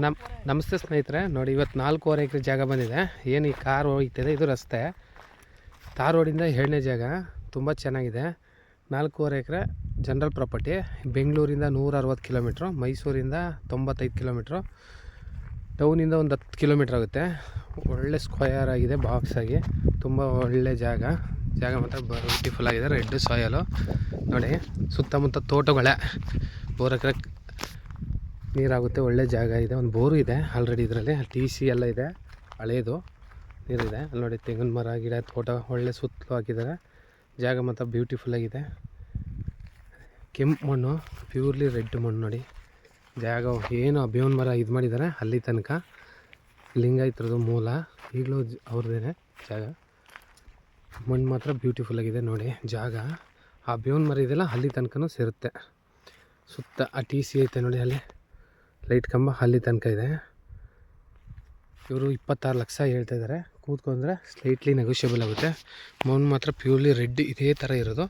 ನಮಸ್ತೆ ಸ್ನೇಹಿತರೆ, ನೋಡಿ ಇವತ್ತು 4.5 ಎಕರೆ ಜಾಗ ಬಂದಿದೆ. ಏನು ಈ ಕಾರ್ ಹೋಗ್ತಿದೆ, ಇದು ರಸ್ತೆ ತಾರ್ ರೋಡಿಂದ 7ನೇ ಜಾಗ. ತುಂಬ ಚೆನ್ನಾಗಿದೆ. 4.5 ಎಕರೆ ಜನರಲ್ ಪ್ರಾಪರ್ಟಿ. ಬೆಂಗಳೂರಿಂದ 160 ಕಿಲೋಮೀಟ್ರು, ಮೈಸೂರಿಂದ 95 ಕಿಲೋಮೀಟ್ರು, ಟೌನಿಂದ ಒಂದು 10 ಕಿಲೋಮೀಟ್ರ್ ಆಗುತ್ತೆ. ಒಳ್ಳೆ ಸ್ಕ್ವಯರ್ ಆಗಿದೆ, ಬಾಕ್ಸ್ ಆಗಿ. ತುಂಬ ಒಳ್ಳೆ ಜಾಗ ಮಾತ್ರ ಬ್ಯೂಟಿಫುಲ್ ಆಗಿದೆ. ರೆಡ್ ಸಾಯಲು ನೋಡಿ, ಸುತ್ತಮುತ್ತ ತೋಟಗಳೇ, 4 ಎಕರೆ ನೀರಾಗುತ್ತೆ. ಒಳ್ಳೆ ಜಾಗ ಇದೆ. ಒಂದು ಬೋರು ಇದೆ ಆಲ್ರೆಡಿ. ಇದರಲ್ಲಿ TC ಎಲ್ಲ ಇದೆ, ಹಳೇದು ನೀರಿದೆ. ಅಲ್ಲಿ ನೋಡಿ, ತೆಂಗಿನ ಮರ, ಗಿಡ, ತೋಟ ಒಳ್ಳೆ ಸುತ್ತಲೂ ಹಾಕಿದ್ದಾರೆ. ಜಾಗ ಮಾತ್ರ ಬ್ಯೂಟಿಫುಲ್ ಆಗಿದೆ. ಕೆಂಪು ಮಣ್ಣು, ಪ್ಯೂರ್ಲಿ ರೆಡ್ ಮಣ್ಣು. ನೋಡಿ ಜಾಗ ಏನು ಬೇವಿನ ಮರ ಇದು ಮಾಡಿದ್ದಾರೆ ಅಲ್ಲಿ ತನಕ. ಲಿಂಗಾಯತ್ರದ್ದು ಮೂಲ, ಈಗಲೂ ಅವ್ರದ್ದೇನೆ ಜಾಗ. ಮಣ್ಣು ಮಾತ್ರ ಬ್ಯೂಟಿಫುಲ್ ಆಗಿದೆ. ನೋಡಿ ಜಾಗ, ಆ ಬೇವಿನ ಮರ ಇದೆಯಲ್ಲ ಅಲ್ಲಿ ತನಕನೂ ಸೇರುತ್ತೆ. ಸುತ್ತ ಆ TC ಐತೆ ನೋಡಿ, ಅಲ್ಲಿ ಲೈಟ್ ಕಂಬ ಅಲ್ಲಿ ತನಕ ಇದೆ. ಇವರು 26 ಲಕ್ಷ ಹೇಳ್ತಾಯಿದ್ದಾರೆ. ಕೂತ್ಕೊಂಡ್ರೆ ಸ್ಲೈಟ್ಲಿ ನೆಗೋಷಿಯಬಲ್ ಆಗುತ್ತೆ. ಮಣ್ಣು ಮಾತ್ರ ಪ್ಯೂರ್ಲಿ ರೆಡ್ ಇದೇ ಥರ ಇರೋದು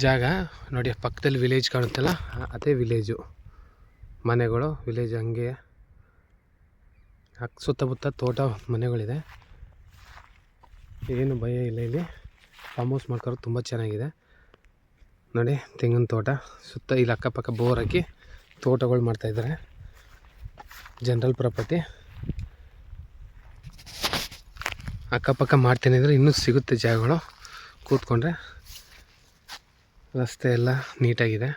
ಜಾಗ. ನೋಡಿ ಪಕ್ಕದಲ್ಲಿ ವಿಲೇಜ್ ಕಾಣುತ್ತಲ್ಲ, ಅದೇ ವಿಲೇಜು. ಮನೆಗಳು ವಿಲೇಜ್ ಹಂಗೆ ಸುತ್ತಮುತ್ತ ತೋಟ ಮನೆಗಳಿದೆ. ಏನು ಭಯ ಇಲ್ಲ. ಇಲ್ಲಿ ಫಾರ್ಮ್ ಹೌಸ್ ಮಾಡ್ಕೊಂಡು ತುಂಬ ಚೆನ್ನಾಗಿದೆ. ನೋಡಿ ತೆಂಗಿನ ತೋಟ ಸುತ್ತ, ಇಲ್ಲಿ ಅಕ್ಕಪಕ್ಕ ಬೋರ್ ಹಾಕಿ ತೋಟಗಳು ಮಾಡ್ತಾಯಿದ್ದಾರೆ. ಜನರಲ್ ಪ್ರಾಪರ್ಟಿ ಅಕ್ಕಪಕ್ಕ ಮಾಡ್ತೇನೆ ಅಂದರೆ ಇನ್ನೂ ಸಿಗುತ್ತೆ ಜಾಗಗಳು. ಕೂತ್ಕೊಂಡ್ರೆ ರಸ್ತೆ ಎಲ್ಲ ನೀಟಾಗಿದೆ.